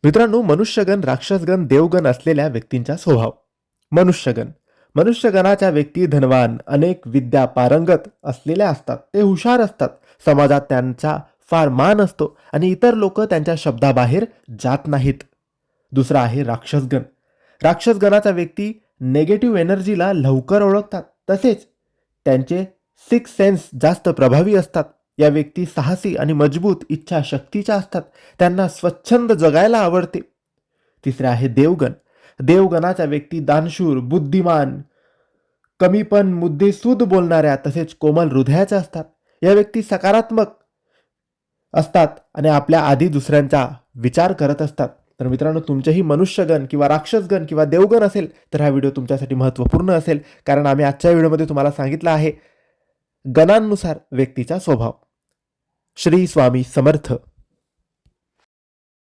मित्रांनो, मनुष्यगण, राक्षसगण, देवगण असलेल्या व्यक्तींचा स्वभाव. मनुष्यगण. मनुष्यगणाच्या व्यक्ती धनवान, अनेक विद्या पारंगत असलेल्या असतात. ते हुशार असतात. समाजात त्यांचा फार मान असतो आणि इतर लोक त्यांच्या शब्दाबाहेर जात नाहीत. दुसरा आहे राक्षसगण. राक्षसगणाचा व्यक्ती नेगेटिव्ह एनर्जीला लवकर ओळखतात. तसेच त्यांचे सिक्स सेन्स जास्त प्रभावी असतात. या व्यक्ती साहसी आणि मजबूत इच्छाशक्तीच्या असतात. त्यांना स्वच्छंद जगायला आवडते. तिसरे आहे देवगण. देवगणाच्या व्यक्ती दानशूर, बुद्धिमान, कमी पण मुद्देसूद बोलणाऱ्या तसेच कोमल हृदयाच्या असतात. या व्यक्ती सकारात्मक असतात आणि आपल्या आधी दुसऱ्यांचा विचार करत असतात. तर मित्रांनो, तुमचेही मनुष्यगण किंवा राक्षसगण किंवा देवगण असेल तर हा व्हिडिओ तुमच्यासाठी महत्त्वपूर्ण असेल, कारण आम्ही आजच्या व्हिडिओमध्ये तुम्हाला सांगितलं आहे गणांनुसार व्यक्तीचा स्वभाव. श्री स्वामी समर्थ.